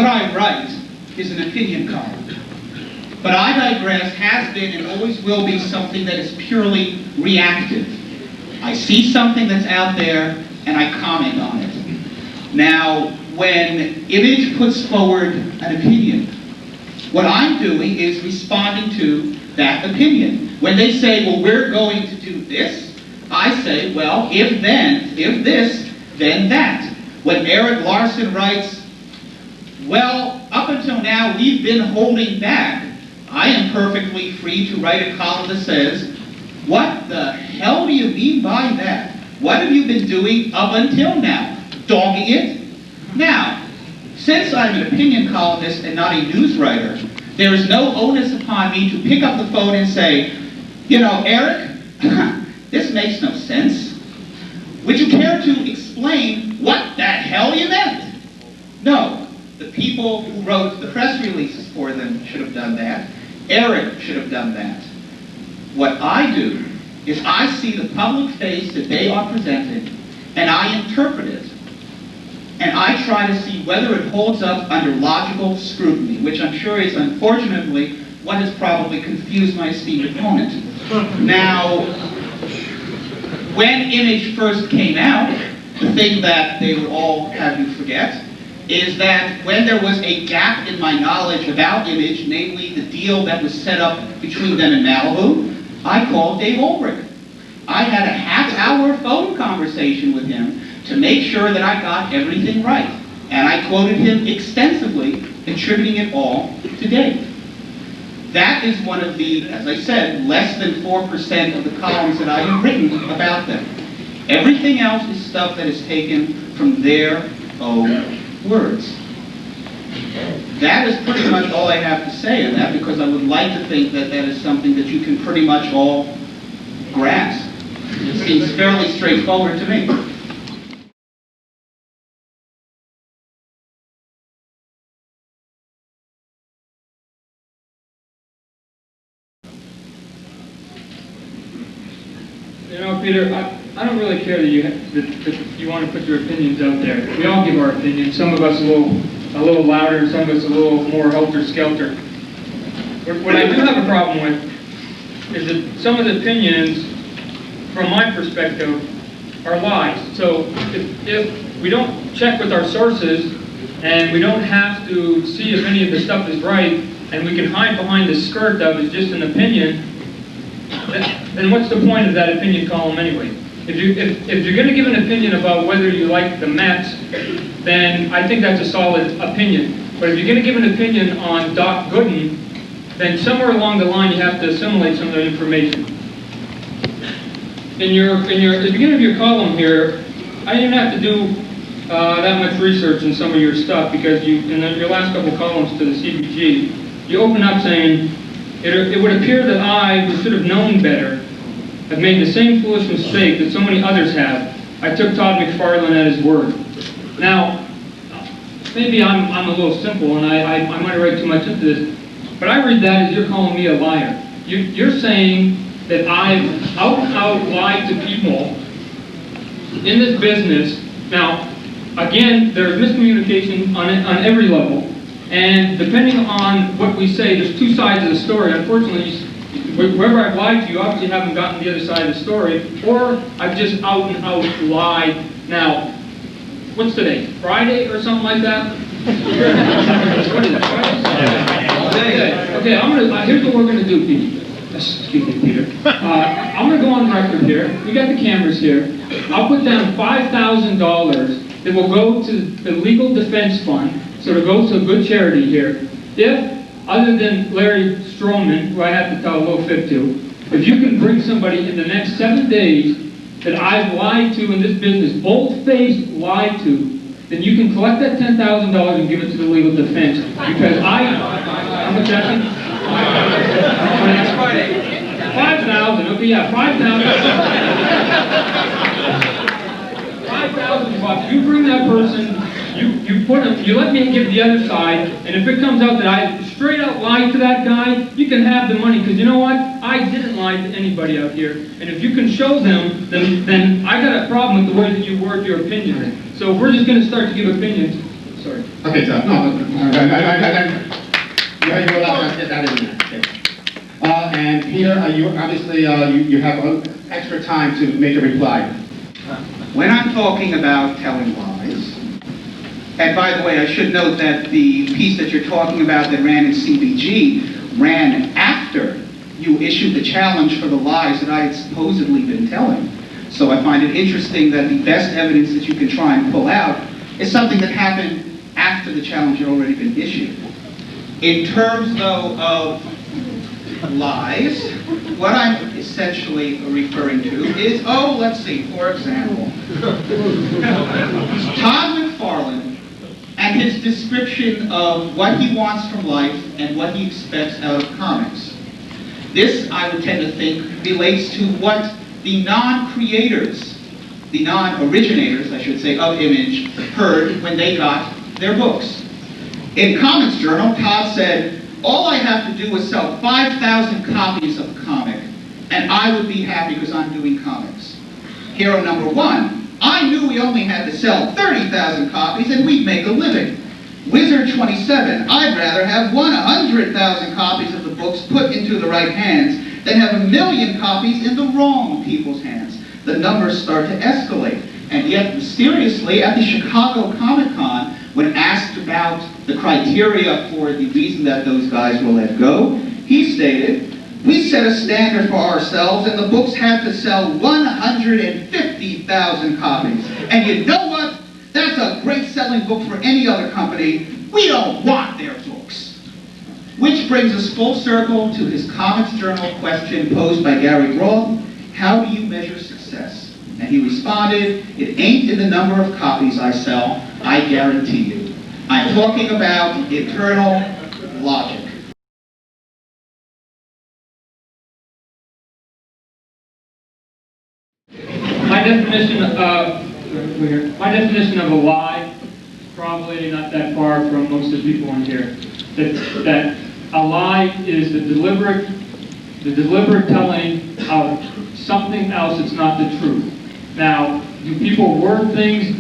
what I write is an opinion column. But I Digress has been and always will be something that is purely reactive. I see something that's out there and I comment on it. Now, when Image puts forward an opinion, what I'm doing is responding to that opinion. When they say, well, we're going to do this, I say, well, if this, then that. When Eric Larson writes, well, up until now we've been holding back, I am perfectly free to write a column that says, what the hell do you mean by that? What have you been doing up until now? Dogging it? Now, since I'm an opinion columnist and not a news writer, there is no onus upon me to pick up the phone and say, you know, Eric, this makes no sense. Would you care to explain what the hell you meant? No, the people who wrote the press releases for them should have done that. Eric should have done that. What I do is I see the public face that they are presenting, and I interpret it. And I try to see whether it holds up under logical scrutiny, which I'm sure is, unfortunately, what has probably confused my esteemed opponent. Now, when Image first came out, the thing that they would all have you forget is that when there was a gap in my knowledge about Image, namely the deal that was set up between them and Malibu, I called Dave Ulrich. I had a half-hour phone conversation with him to make sure that I got everything right. And I quoted him extensively, attributing it all to Dave. That is one of the, as I said, less than 4% of the columns that I have written about them. Everything else is stuff that is taken from their own words. That is pretty much all I have to say on that, because I would like to think that that is something that you can pretty much all grasp. It seems fairly straightforward to me. You know, Peter, I don't really care that you want to put your opinions out there. We all give our opinions. Some of us a little louder, some of us a little more helter-skelter. What I do have a problem with is that some of the opinions, from my perspective, are lies. So if we don't check with our sources, and we don't have to see if any of the stuff is right, and we can hide behind the skirt of it's just an opinion, then what's the point of that opinion column anyway? If you're going to give an opinion about whether you like the Mets, then I think that's a solid opinion. But if you're going to give an opinion on Doc Gooden, then somewhere along the line you have to assimilate some of the information. At the beginning of your column here, I didn't have to do that much research in some of your stuff, because in your last couple columns to the CBG, you open up saying, it would appear that I, who should have known better, have made the same foolish mistake that so many others have. I took Todd McFarlane at his word. Now, maybe I'm a little simple and I might have read too much into this, but I read that as you're calling me a liar. You're saying that I've out lied to people in this business. Now, again, there's miscommunication on every level. And depending on what we say, there's two sides of the story. Unfortunately, wherever I've lied to you, obviously haven't gotten the other side of the story, or I've just out and out lied. Now, what's today? Friday or something like that? What is it, Friday? Okay, here's what we're going to do, Pete. Excuse me, Peter. I'm going to go on record here. We got the cameras here. I'll put down $5,000 that will go to the Legal Defense Fund, so to go to a good charity here. If, other than Larry Stroman, who I have to tell a little fib to, if you can bring somebody in the next 7 days that I've lied to in this business, bold-faced lied to, then you can collect that $10,000 and give it to the legal defense. Because how much that? Next Friday. 5,000. Okay, yeah, 5,000. 5,000 bucks. You bring that person. You let me give the other side, and if it comes out that I straight out lied to that guy, you can have the money, because you know what? I didn't lie to anybody out here, and if you can show them, then I got a problem with the way that you word your opinion. So if we're just going to start to give opinions, Sorry. Okay, Todd. No, you're allowed to get that in there. Okay. And Peter, you obviously you have extra time to make a reply. When I'm talking about telling lies, and by the way, I should note that the piece that you're talking about that ran in CBG ran after you issued the challenge for the lies that I had supposedly been telling. So I find it interesting that the best evidence that you can try and pull out is something that happened after the challenge had already been issued. In terms, though, of lies, what I'm essentially referring to is, let's see, for example, Todd McFarlane and his description of what he wants from life and what he expects out of comics. This, I would tend to think, relates to what the non-creators, the non-originators, I should say, of Image heard when they got their books. In Comics Journal, Todd said, all I have to do is sell 5,000 copies of a comic, and I would be happy because I'm doing comics. Hero number 1, I knew we only had to sell 30,000 copies and we'd make a living. Wizard 27, I'd rather have 100,000 copies of the books put into the right hands than have 1 million copies in the wrong people's hands. The numbers start to escalate. And yet, mysteriously, at the Chicago Comic-Con, when asked about the criteria for the reason that those guys were let go, he stated, we set a standard for ourselves and the books had to sell 150,000 copies. And you know what? That's a great selling book for any other company. We don't want their books. Which brings us full circle to his Comics Journal question posed by Gary Roth, how do you measure success? And he responded, it ain't in the number of copies I sell, I guarantee you. I'm talking about internal logic. My definition of a lie, probably not that far from most of the people in here. That a lie is the deliberate telling of something else that's not the truth. Now, do people word things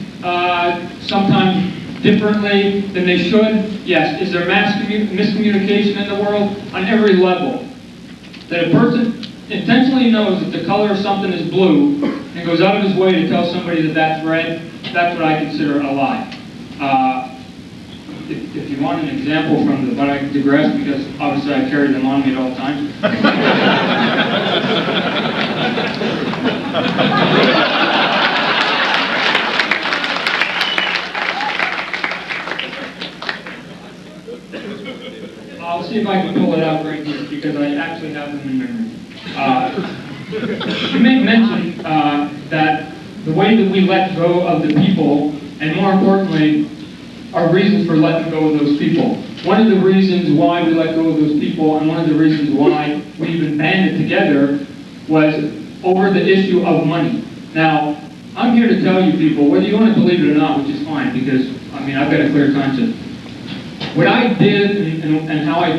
sometimes differently than they should? Yes. Is there miscommunication in the world? On every level. That a person intentionally knows that the color of something is blue and goes out of his way to tell somebody that that's red, that's what I consider a lie. If you want an example from the, but I digress because obviously I carry them on me at all times. I'll see if I can pull it out right here because I actually have them in memory. You made mention that the way that we let go of the people, and more importantly, our reasons for letting go of those people. One of the reasons why we let go of those people, and one of the reasons why we even banded together, was over the issue of money. Now, I'm here to tell you people, whether you want to believe it or not, which is fine, because, I mean, I've got a clear conscience. What I did and how I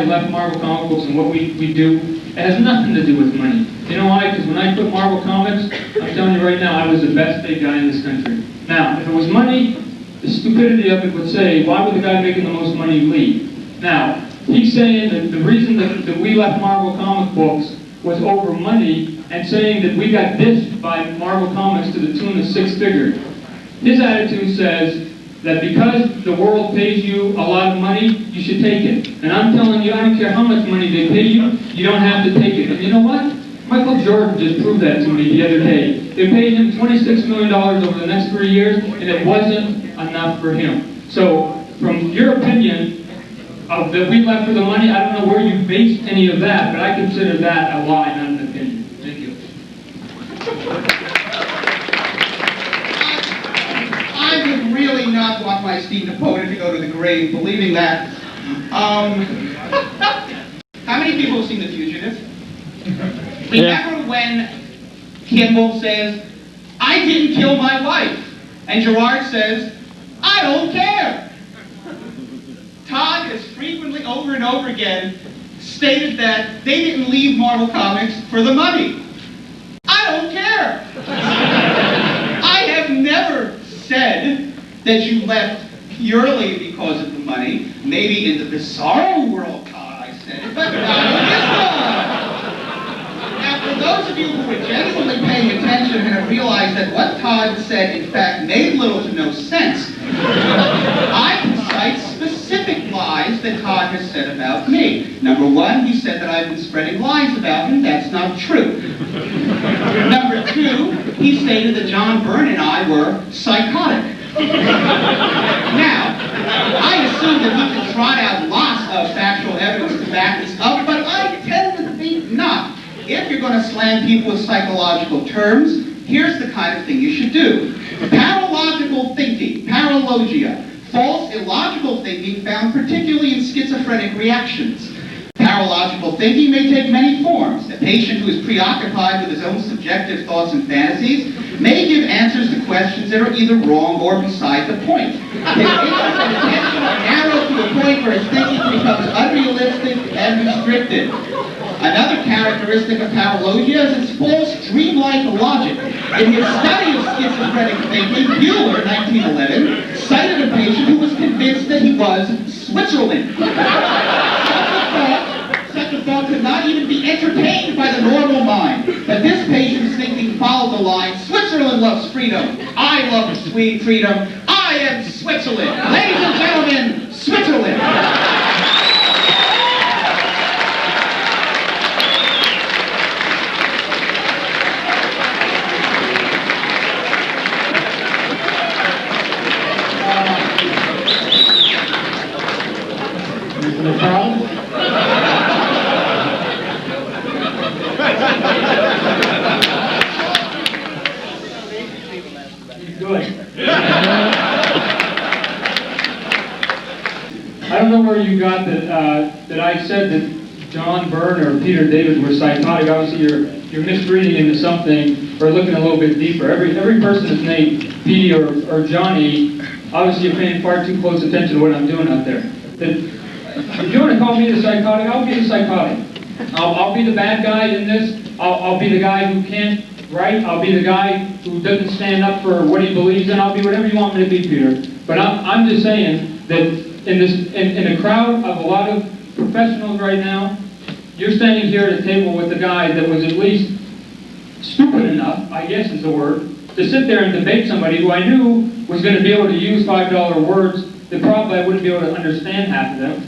left Marvel comic books and what we do, it has nothing to do with money. You know why? Because when I quit Marvel Comics, I'm telling you right now, I was the best big guy in this country. Now, if it was money, the stupidity of it would say, why would the guy making the most money leave? Now, he's saying that the reason that we left Marvel comic books was over money, and saying that we got dished by Marvel Comics to the tune of 6 figures. His attitude says that because the world pays you a lot of money, you should take it. And I'm telling you, I don't care how much money they pay you, you don't have to take it. And you know what? Michael Jordan just proved that to me the other day. They paid him $26 million over the next 3 years, and it wasn't enough for him. So, from your opinion of that we left for the money, I don't know where you based any of that, but I consider that a lie, not an opinion. Thank you. I would really not want my esteemed opponent to go to the grave believing that. How many people have seen The Fugitive? Remember when Kimball says, I didn't kill my wife, and Gerard says, I don't care. Todd has frequently, over and over again, stated that they didn't leave Marvel Comics for the money. I don't care. I have never said that you left purely because of the money. Maybe in the bizarro world, Todd, I said it, but not in this one. Now, for those of you who were genuinely paying attention and have realized that what Todd said, in fact, made little to no sense, I can cite specific lies that Todd has said about me. Number one, he said that I've been spreading lies about him. That's not true. Number two, he stated that John Byrne and I were psychotic. Now, I assume that he can trot out lots of factual evidence to back this up, but I tend to think not. If you're going to slam people with psychological terms, here's the kind of thing you should do. Paralogical thinking, paralogia, false illogical thinking found particularly in schizophrenic reactions. Paralogical thinking may take many forms. A patient who is preoccupied with his own subjective thoughts and fantasies may give answers to questions that are either wrong or beside the point. His interest and attention are narrowed to a point where his thinking becomes unrealistic and restricted. Another characteristic of paralogia is its false dreamlike logic. In his study of schizophrenic thinking, Bueller, 1911, cited a patient who was convinced that he was Switzerland. Such a thought could not even be entertained by the normal mind. But this patient's thinking followed the line, Switzerland loves freedom. I love sweet freedom. I am Switzerland. Ladies and gentlemen, Switzerland. McFarlane? Good. I don't know where you got that I said that John Byrne or Peter David were psychotic. Obviously, you're misreading into something or looking a little bit deeper. Every person is named Petey or Johnny. Obviously, you're paying far too close attention to what I'm doing out there. If you want to call me the psychotic, I'll be the psychotic. I'll be the bad guy in this. I'll be the guy who can't write. I'll be the guy who doesn't stand up for what he believes in. I'll be whatever you want me to be, Peter. But I'm just saying that in a crowd of a lot of professionals right now, you're standing here at a table with a guy that was at least stupid enough, I guess is the word, to sit there and debate somebody who I knew was going to be able to use $5 words that probably I wouldn't be able to understand half of them.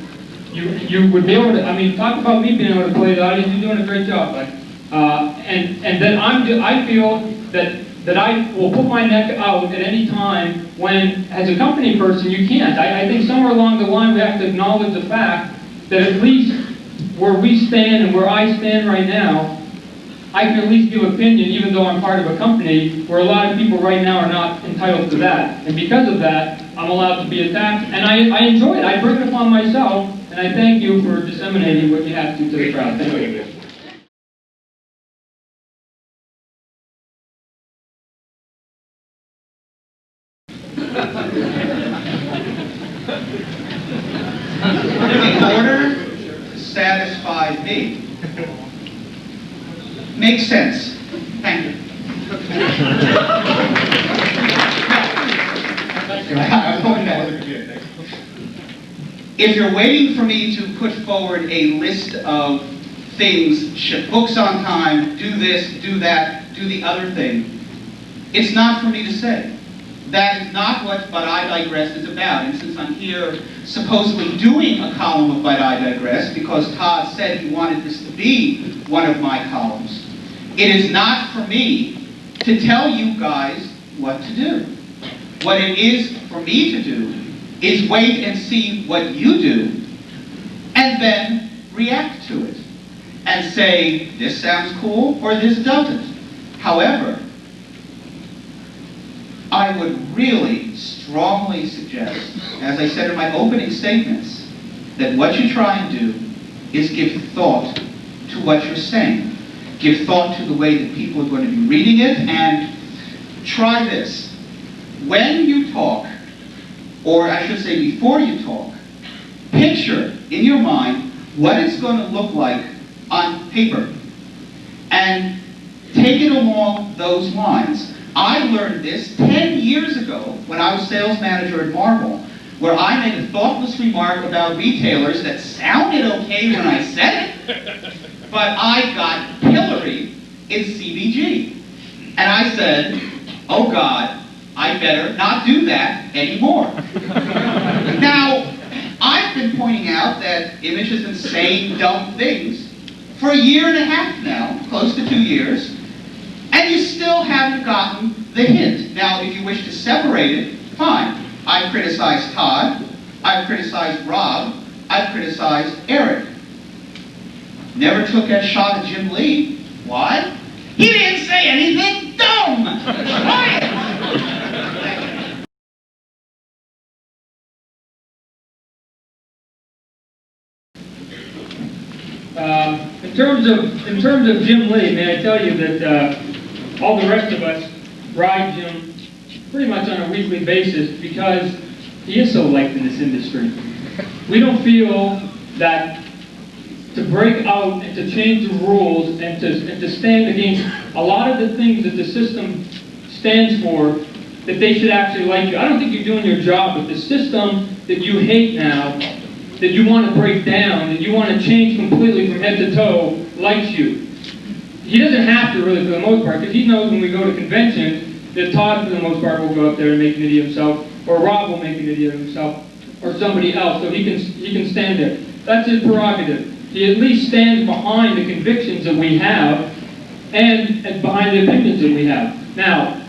You would be able to, I mean, talk about me being able to play the audience. You're doing a great job, bud. And then I feel that I will put my neck out at any time when, as a company person, you can't. I think somewhere along the line we have to acknowledge the fact that at least where we stand and where I stand right now, I can at least give opinion, even though I'm part of a company where a lot of people right now are not entitled to that. And because of that, I'm allowed to be attacked, and I enjoy it. I bring it upon myself, and I thank you for disseminating what you have to the crowd. Thank you. In order to satisfy me. Makes sense. Thank you. If you're waiting for me to put forward a list of things, ship books on time, do this, do that, do the other thing, it's not for me to say. That is not what But I Digress is about. And since I'm here supposedly doing a column of But I Digress, because Todd said he wanted this to be one of my columns, it is not for me to tell you guys what to do. What it is for me to do is wait and see what you do, and then react to it, and say, this sounds cool, or this doesn't. However, I would really strongly suggest, as I said in my opening statements, that what you try and do is give thought to what you're saying. Give thought to the way that people are going to be reading it, and try this. When you talk, or I should say before you talk, picture in your mind what it's going to look like on paper, and take it along those lines. I learned this 10 years ago when I was sales manager at Marvel, where I made a thoughtless remark about retailers that sounded okay when I said it, but I got pilloried in CBG. And I said, oh God, I better not do that anymore. Now, I've been pointing out that Image has been saying dumb things for 1.5 years now, close to 2 years, and you still haven't gotten the hint. Now, if you wish to separate it, fine. I've criticized Todd, I've criticized Rob, I've criticized Eric. Never took a shot at Jim Lee. Why? He didn't say anything dumb! Quiet! In terms of Jim Lee, may I tell you that all the rest of us ride Jim pretty much on a weekly basis because he is so liked in this industry. We don't feel that to break out and to change the rules and to stand against a lot of the things that the system stands for, that they should actually like you. I don't think you're doing your job, but the system that you hate now, that you want to break down, that you want to change completely from head to toe, likes you. He doesn't have to really for the most part, because he knows when we go to conventions that Todd for the most part will go up there and make an idiot of himself, or Rob will make an idiot of himself, or somebody else, so he can stand there. That's his prerogative. He at least stands behind the convictions that we have and behind the opinions that we have. Now,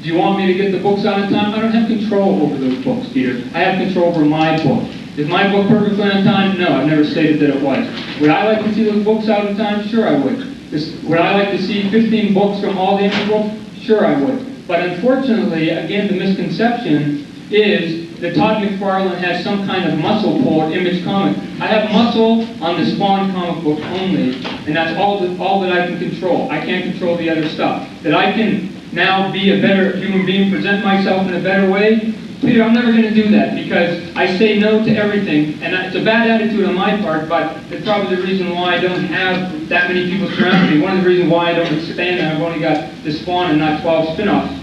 do you want me to get the books out in time? I don't have control over those books, Peter. I have control over my book. Is my book perfectly on time? No, I've never stated that it was. Would I like to see those books out in time? Sure I would. Would I like to see 15 books from all the Image books? Sure I would. But unfortunately, again, the misconception is that Todd McFarlane has some kind of muscle pull at Image Comics. I have muscle on the Spawn comic book only, and that's all that I can control. I can't control the other stuff. That I can now be a better human being, present myself in a better way, Peter, I'm never going to do that because I say no to everything, and it's a bad attitude on my part, but it's probably the reason why I don't have that many people surrounding me. One of the reasons why I don't expand, and I've only got the Spawn and not 12 spin-offs.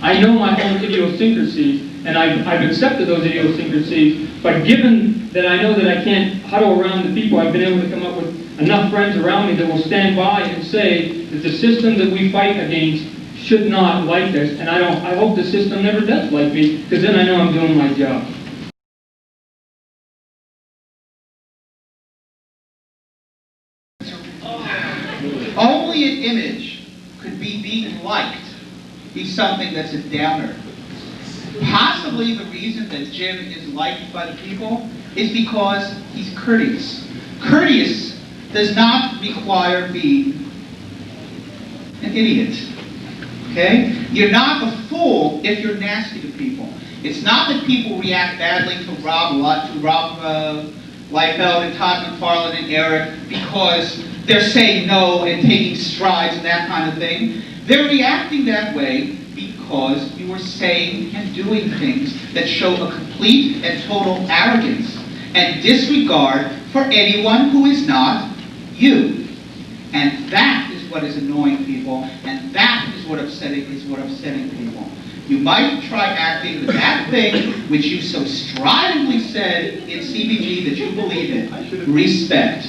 I know my own idiosyncrasies, and I've accepted those idiosyncrasies, but given that I know that I can't huddle around the people, I've been able to come up with enough friends around me that will stand by and say that the system that we fight against should not like this, and I hope the system never does like me, because then I know I'm doing my job. Only an image could being liked be something that's a downer. Possibly the reason that Jim is liked by the people is because he's courteous. Courteous does not require being an idiot. Okay? You're not a fool if you're nasty to people. It's not that people react badly to Rob Liefeld and Todd McFarlane and Eric because they're saying no and taking strides and that kind of thing. They're reacting that way because you are saying and doing things that show a complete and total arrogance and disregard for anyone who is not you. And that is what is annoying people, and that is what upsetting people. You might try acting that thing which you so stridently said in CBG that you believe in. Respect.